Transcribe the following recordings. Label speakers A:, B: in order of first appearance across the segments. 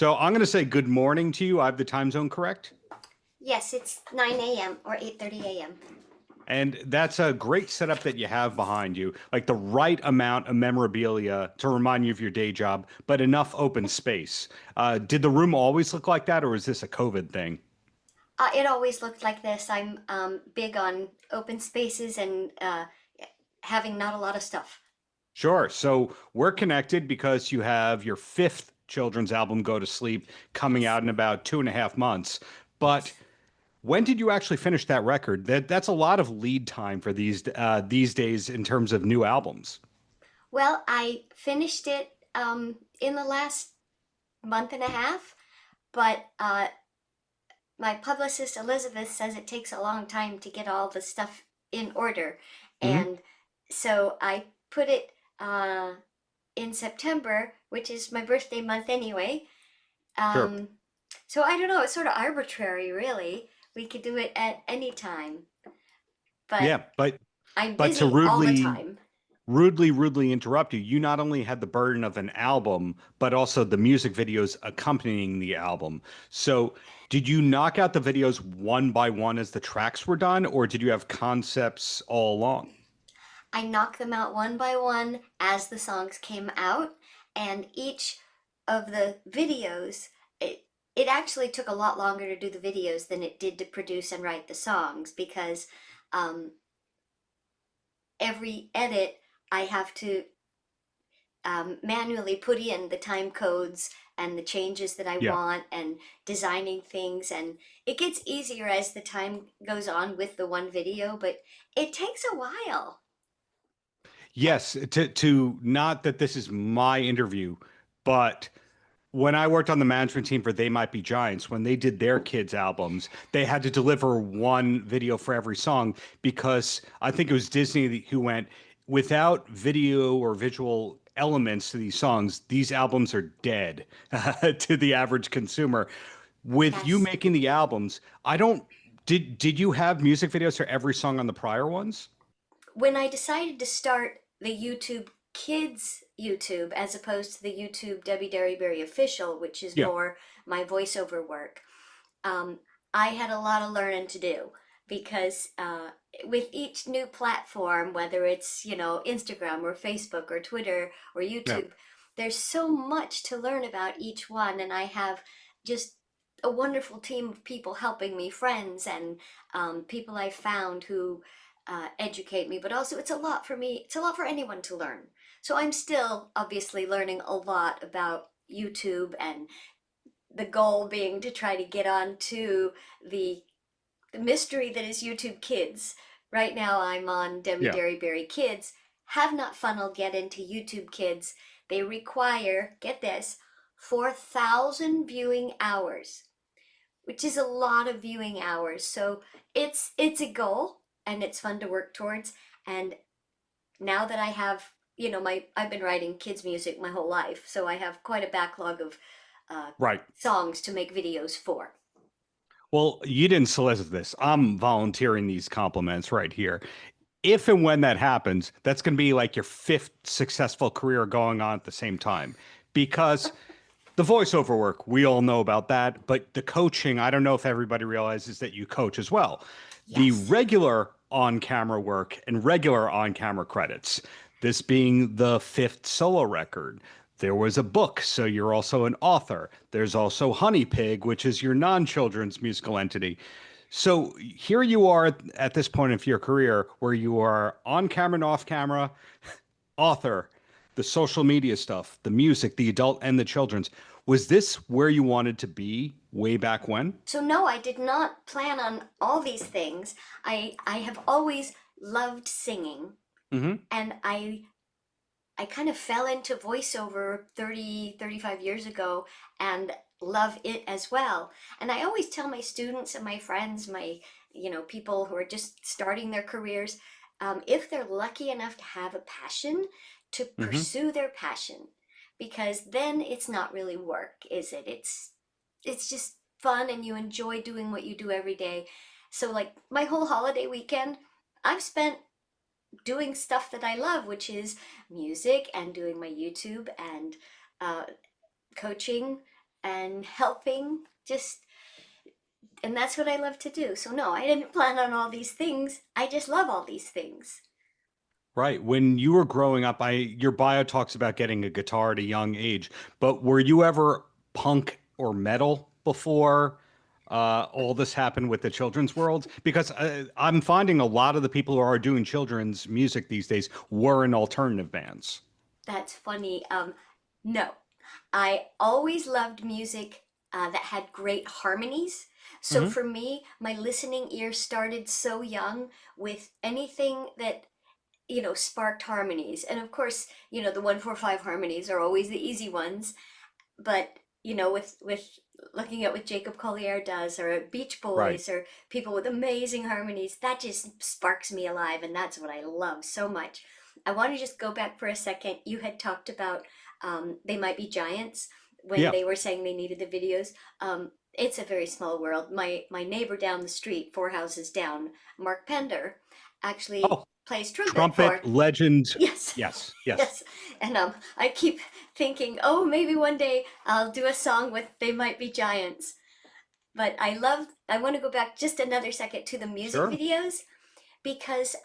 A: So I'm going to say good morning to you. I have the time zone correct.
B: Yes, it's 9 a.m. or 8:30 a.m.
A: And that's a great setup that you have behind you, like the right amount of memorabilia to remind you of your day job, but enough open space. Did the room always look like that, or is this a COVID thing?
B: It always looked like this. I'm big on open spaces and having not a lot of stuff.
A: Sure. So we're connected because you have your fifth children's album, Go to Sleep, coming
B: Yes,
A: out in about 2.5 months. But
B: yes.
A: when did you actually finish that record? That's a lot of lead time for these days in terms of new albums.
B: Well, I finished it in the last month and a half, but my publicist Elizabeth says it takes a long time to get all the stuff in order.
A: Hmm.
B: And so I put it in September, which is my birthday month anyway.
A: Sure.
B: Um, so I don't know, it's sort of arbitrary, really. We could do it at any time, but
A: Yeah,
B: I'm
A: but to
B: busy all the
A: rudely
B: time.
A: rudely interrupt you, you not only had the burden of an album, but also the music videos accompanying the album. So, did you knock out the videos one by one as the tracks were done, or did you have concepts all along?
B: I knocked them out one by one as the songs came out, and each of the videos, it actually took a lot longer to do the videos than it did to produce and write the songs because um, every edit I have to manually put in the time codes and the changes that I
A: Yeah.
B: want and designing things. And it gets easier as the time goes on with the one video, but it takes a while.
A: Yes, to not that this is my interview, but when I worked on the management team for They Might Be Giants, when they did their kids' albums, they had to deliver one video for every song because I think it was Disney who went, without video or visual elements to these songs, these albums are dead to the average consumer. With you
B: Yes.
A: making the albums, I don't, did you have music videos for every song on the prior ones?
B: When I decided to start the YouTube Kids YouTube as opposed to the YouTube Debi Derryberry official, which is
A: Yeah.
B: more my voiceover work, um, I had a lot of learning to do because with each new platform, whether it's, Instagram or Facebook or Twitter or
A: Yeah.
B: YouTube, there's so much to learn about each one. And I have just a wonderful team of people helping me, friends and people I found who educate me, but also it's a lot for me, it's a lot for anyone to learn. So I'm still obviously learning a lot about YouTube and the goal being to try to get on to the the mystery that is YouTube Kids. Right now I'm on Debbie
A: Yeah.
B: Derryberry Kids. Have not funneled yet into YouTube Kids. They require, get this, 4,000 viewing hours, which is a lot of viewing hours. So it's a goal and it's fun to work towards. And now that I have, my I've been writing kids music my whole life, so I have quite a backlog of uh,
A: Right.
B: songs to make videos for.
A: Well, you didn't solicit this. I'm volunteering these compliments right here. If and when that happens, that's going to be like your fifth successful career going on at the same time. Because the voiceover work, we all know about that. But the coaching, I don't know if everybody realizes that you coach as well. The
B: Yes.
A: regular on camera work and regular on camera credits, this being the fifth solo record. There was a book, so you're also an author. There's also Honey Pig, which is your non children's musical entity. So here you are at this point of your career where you are on camera and off camera, author, the social media stuff, the music, the adult and the children's. Was this where you wanted to be way back when?
B: So no, I did not plan on all these things. I have always loved singing,
A: Hmm.
B: and I kind of fell into voiceover 35 years ago and love it as well. And I always tell my students and my friends, people who are just starting their careers, if they're lucky enough to have a passion, to
A: Hmm.
B: pursue their passion, because then it's not really work, is it? It's just fun and you enjoy doing what you do every day. So like my whole holiday weekend, I've spent doing stuff that I love, which is music and doing my YouTube and uh, coaching and helping, just, and that's what I love to do. So no, I didn't plan on all these things. I just love all these things.
A: Right. When you were growing up, your bio talks about getting a guitar at a young age, but were you ever punk or metal before all this happened with the children's world? Because I'm finding a lot of the people who are doing children's music these days were in alternative bands.
B: That's funny. No, I always loved music that had great harmonies. So
A: Hmm.
B: for me, my listening ear started so young with anything that, sparked harmonies. And of course, the 1 4 5 harmonies are always the easy ones. But, with looking at what Jacob Collier does, or Beach
A: Right.
B: Boys, or people with amazing harmonies, that just sparks me alive. And that's what I love so much. I want to just go back for a second. You had talked about They Might Be Giants when
A: Yeah.
B: they were saying they needed the videos. It's a very small world. My neighbor down the street, 4 houses down, Mark Pender, actually
A: Oh,
B: plays trumpet
A: trumpet
B: for.
A: legend.
B: Yes.
A: Yes. Yes.
B: Yes. And I keep thinking, oh, maybe one day I'll do a song with They Might Be Giants. But I want to go back just another second to the music
A: Sure.
B: videos, because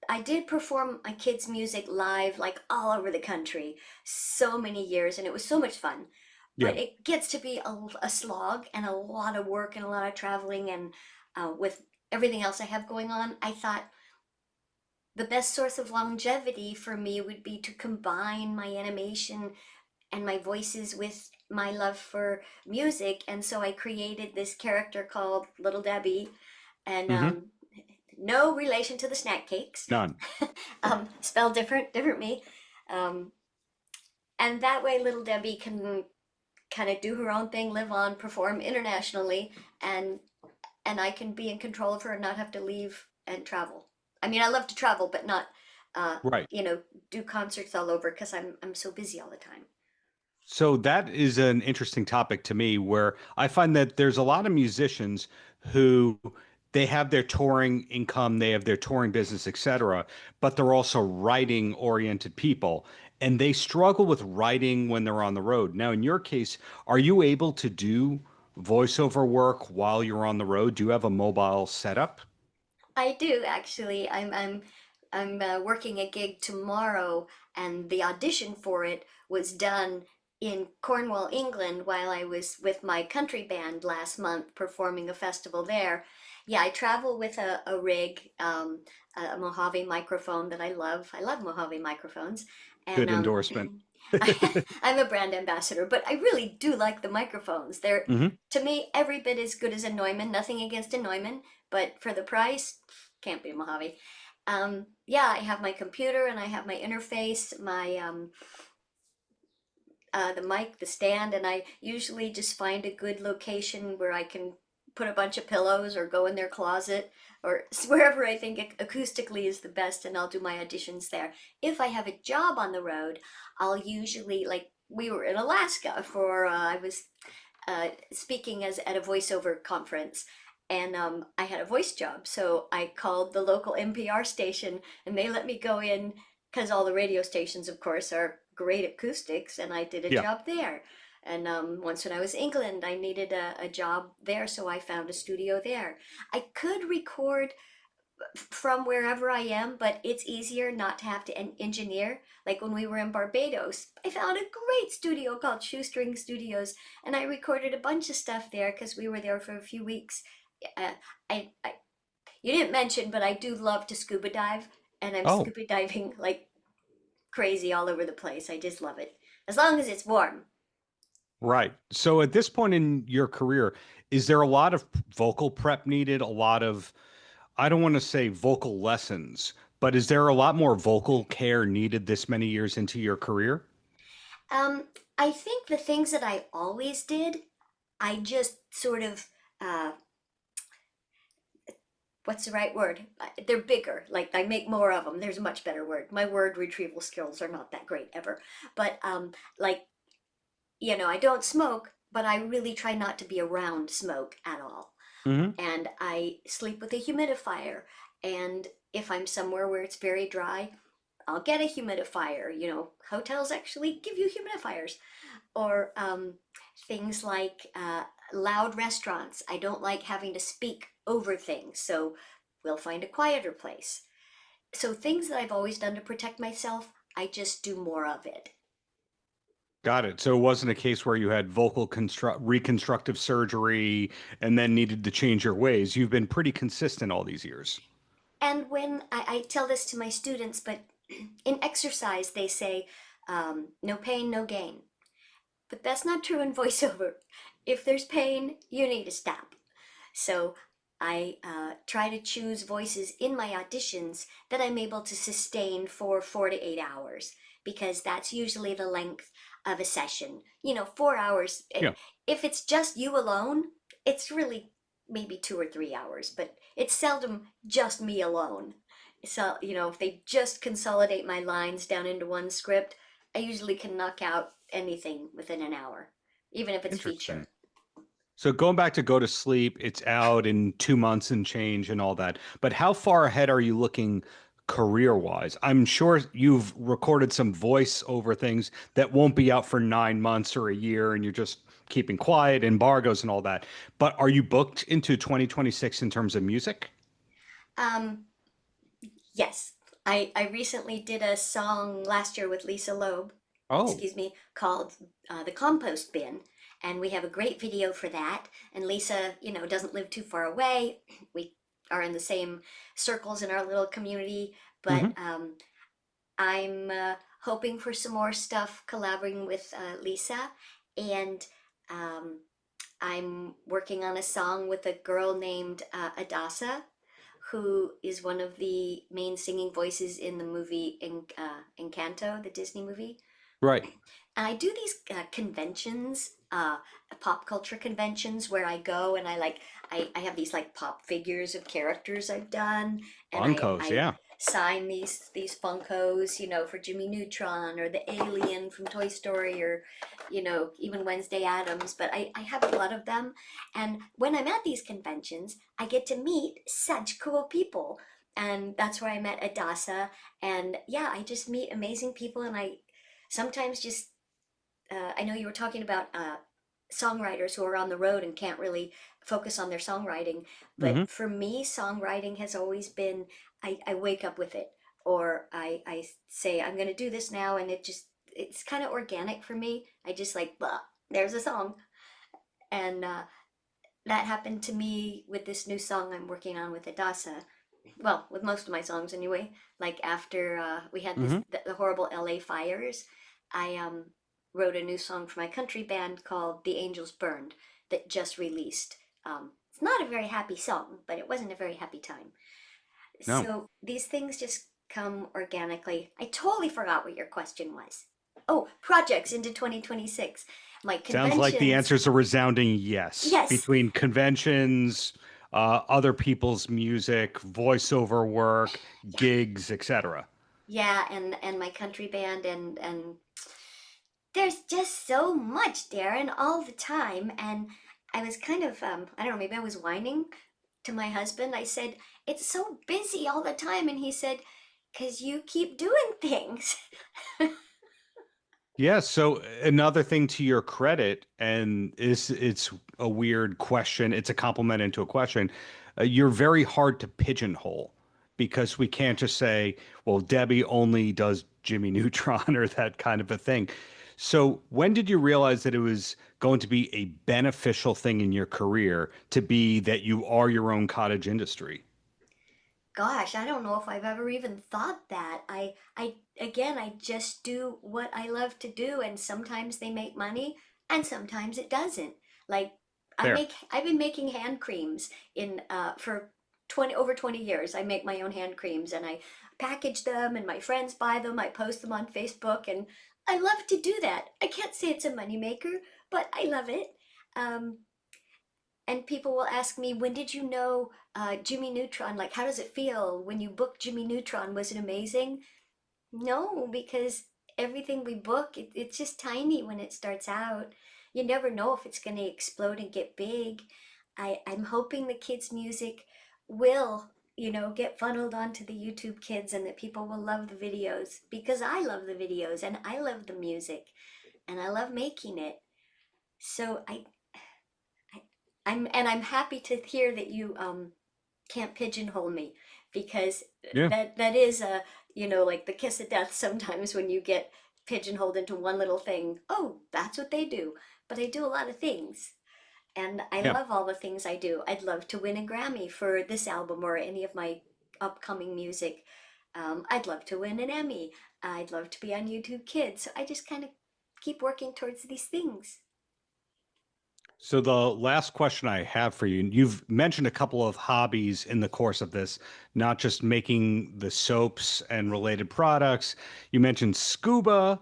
B: I did perform my kids' music live, like all over the country, so many years, and it was so much fun.
A: Yeah.
B: But it gets to be a slog and a lot of work and a lot of traveling, and with everything else I have going on, I thought the best source of longevity for me would be to combine my animation and my voices with my love for music. And so I created this character called Little Debbie, and
A: Hmm.
B: no relation to the snack cakes.
A: None.
B: Spelled different, different me. Um, and that way, Little Debbie can kind of do her own thing, live on, perform internationally, and and I can be in control of her and not have to leave and travel. I mean, I love to travel, but not, uh,
A: Right.
B: you know, do concerts all over because I'm so busy all the time.
A: So that is an interesting topic to me where I find that there's a lot of musicians who they have their touring income, they have their touring business, etc., but they're also writing oriented people and they struggle with writing when they're on the road. Now, in your case, are you able to do voiceover work while you're on the road? Do you have a mobile setup?
B: I do actually. I'm working a gig tomorrow, and the audition for it was done in Cornwall, England, while I was with my country band last month performing a festival there. Yeah, I travel with a rig, a Mojave microphone that I love. I love Mojave microphones, and
A: Good endorsement.
B: I'm a brand ambassador, but I really do like the microphones. They're,
A: Hmm.
B: to me, every bit as good as a Neumann. Nothing against a Neumann, but for the price, can't be a Mojave. Yeah, I have my computer and I have my interface, my the mic, the stand, and I usually just find a good location where I can put a bunch of pillows or go in their closet or wherever I think acoustically is the best, and I'll do my auditions there. If I have a job on the road, I'll usually, like, we were in Alaska for I was speaking as at a voiceover conference, and I had a voice job, so I called the local NPR station, and they let me go in because all the radio stations, of course, are great acoustics, and I did a
A: Yeah.
B: job there. And once when I was in England, I needed a job there, so I found a studio there. I could record from wherever I am, but it's easier not to have to engineer. Like when we were in Barbados, I found a great studio called Shoestring Studios, and I recorded a bunch of stuff there because we were there for a few weeks. Uh, I you didn't mention, but I do love to scuba dive, and I'm
A: Oh,
B: scuba diving like crazy all over the place. I just love it as long as it's warm.
A: right. So at this point in your career, is there a lot of vocal prep needed? A lot of, I don't want to say vocal lessons, but is there a lot more vocal care needed this many years into your career?
B: Um, I think the things that I always did, I just sort of uh, what's the right word? They're bigger. Like I make more of them. There's a much better word. My word retrieval skills are not that great ever. But like, I don't smoke, but I really try not to be around smoke at all.
A: Hmm.
B: And I sleep with a humidifier. And if I'm somewhere where it's very dry, I'll get a humidifier. Hotels actually give you humidifiers. Or Things like loud restaurants. I don't like having to speak over things, so we'll find a quieter place. So things that I've always done to protect myself, I just do more of it.
A: Got it. So it wasn't a case where you had vocal construct reconstructive surgery and then needed to change your ways. You've been pretty consistent all these years.
B: And when I tell this to my students, but in exercise, they say, no pain, no gain. But that's not true in voiceover. If there's pain, you need to stop. So I try to choose voices in my auditions that I'm able to sustain for 4 to 8 hours because that's usually the length of a session. 4 hours.
A: Yeah,
B: If it's just you alone, it's really maybe 2 or 3 hours, but it's seldom just me alone. So, if they just consolidate my lines down into one script, I usually can knock out anything within an hour, even if it's
A: interesting.
B: feature.
A: So going back to Go to Sleep, it's out in 2 months and change and all that. But how far ahead are you looking career-wise? I'm sure you've recorded some voice-over things that won't be out for 9 months or a year, and you're just keeping quiet, embargoes and all that. But are you booked into 2026 in terms of music?
B: Um, yes, I recently did a song last year with Lisa Loeb,
A: Oh,
B: excuse me, called The Compost Bin. And we have a great video for that. And Lisa, doesn't live too far away. We are in the same circles in our little community. But
A: hmm.
B: I'm hoping for some more stuff collaborating with Lisa. And um, I'm working on a song with a girl named Adasa, who is one of the main singing voices in the movie Encanto, the Disney movie.
A: Right.
B: And I do these conventions, pop culture conventions, where I go and I have these like pop figures of characters I've done, and
A: Funkos,
B: I
A: yeah.
B: sign these Funkos, for Jimmy Neutron or the alien from Toy Story, or even Wednesday Addams. But I have a lot of them, and when I'm at these conventions, I get to meet such cool people. And that's where I met Adasa. And yeah, I just meet amazing people, and I sometimes just I know you were talking about songwriters who are on the road and can't really focus on their songwriting, but
A: Hmm.
B: for me, songwriting has always been I wake up with it, or I say I'm going to do this now, and it's kind of organic for me. I just like, blah, there's a song, and that happened to me with this new song I'm working on with Adasa. Well, with most of my songs anyway. Like after we had
A: Hmm.
B: the horrible LA fires, I wrote a new song for my country band called "The Angels Burned" that just released. It's not a very happy song, but it wasn't a very happy time.
A: No.
B: So these things just come organically. I totally forgot what your question was. Oh, projects into 2026. My
A: Sounds like the
B: conventions.
A: answer is a resounding yes.
B: Yes.
A: Between conventions, other people's music, voiceover work, gigs, etc.
B: Yeah, and my country band, and there's just so much, Darren, all the time. And I was kind of, I don't know, maybe I was whining to my husband. I said, it's so busy all the time. And he said, because you keep doing things.
A: Yeah, so another thing to your credit, and it's a weird question, it's a compliment into a question. You're very hard to pigeonhole because we can't just say, well, Debbie only does Jimmy Neutron or that kind of a thing. So when did you realize that it was going to be a beneficial thing in your career to be that you are your own cottage industry?
B: Gosh, I don't know if I've ever even thought that. Again, I just do what I love to do, and sometimes they make money, and sometimes it doesn't. Like
A: There.
B: I've been making hand creams in for 20 years. I make my own hand creams, and I package them, and my friends buy them. I post them on Facebook, and I love to do that. I can't say it's a moneymaker, but I love it. Um, and people will ask me, when did you know Jimmy Neutron? Like, how does it feel when you booked Jimmy Neutron? Was it amazing? No, because everything we book, it's just tiny when it starts out. You never know if it's going to explode and get big. I'm hoping the kids' music will, get funneled onto the YouTube kids, and that people will love the videos because I love the videos and I love the music and I love making it. So I I'm happy to hear that you can't pigeonhole me, because
A: Yeah.
B: that is a, like the kiss of death sometimes when you get pigeonholed into one little thing. Oh, that's what they do. But I do a lot of things, and I
A: Yeah.
B: love all the things I do. I'd love to win a Grammy for this album or any of my upcoming music. I'd love to win an Emmy. I'd love to be on YouTube Kids. So I just kind of keep working towards these things.
A: So the last question I have for you, and you've mentioned a couple of hobbies in the course of this, not just making the soaps and related products. You mentioned scuba,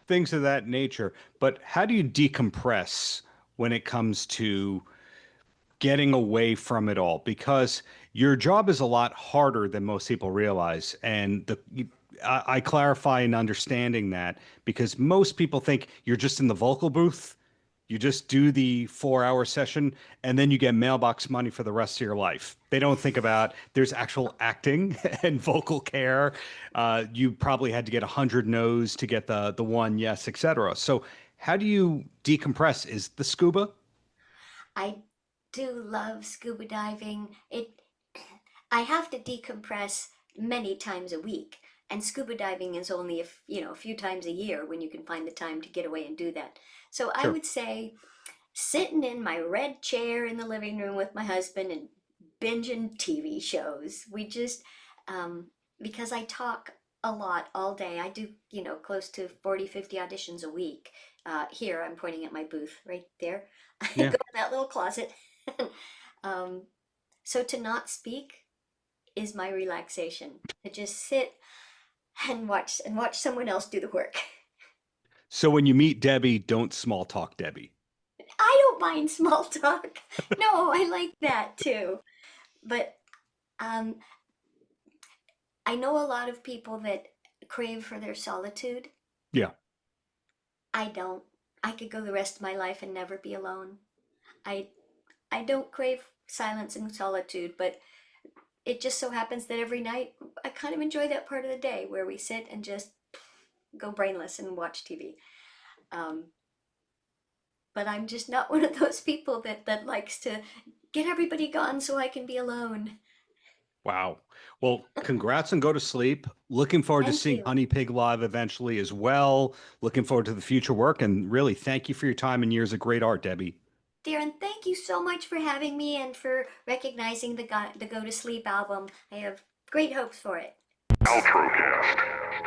A: things of that nature. But how do you decompress when it comes to getting away from it all? Because your job is a lot harder than most people realize. And I clarify in understanding that because most people think you're just in the vocal booth, you just do the 4 hour session, and then you get mailbox money for the rest of your life. They don't think about there's actual acting and vocal care. You probably had to get 100 no's to get the one yes, etc. So how do you decompress? Is the scuba?
B: I do love scuba diving. I have to decompress many times a week, and scuba diving is only a few times a year when you can find the time to get away and do that. So I
A: Sure.
B: would say sitting in my red chair in the living room with my husband and binging TV shows. We just, um, because I talk a lot all day, I do, close to 40, 50 auditions a week. Here, I'm pointing at my booth right there. I go
A: Yeah.
B: in that little closet. um, so to not speak is my relaxation. To just sit and watch someone else do the work.
A: So when you meet Debbie, don't small talk Debbie.
B: I don't mind small talk. No, I like that too. But um, I know a lot of people that crave for their solitude.
A: Yeah.
B: I don't. I could go the rest of my life and never be alone. I I don't crave silence and solitude, but it just so happens that every night I kind of enjoy that part of the day where we sit and just go brainless and watch TV. Um, but I'm just not one of those people that likes to get everybody gone so I can be alone.
A: Wow. Well, congrats and go to sleep. Looking forward to
B: Thank
A: seeing
B: you.
A: Honey Pig live eventually as well. Looking forward to the future work. And really, thank you for your time and years of great art, Debbie.
B: Darren, thank you so much for having me and for recognizing the Go to Sleep album. I have great hopes for it.
C: Paltrocast.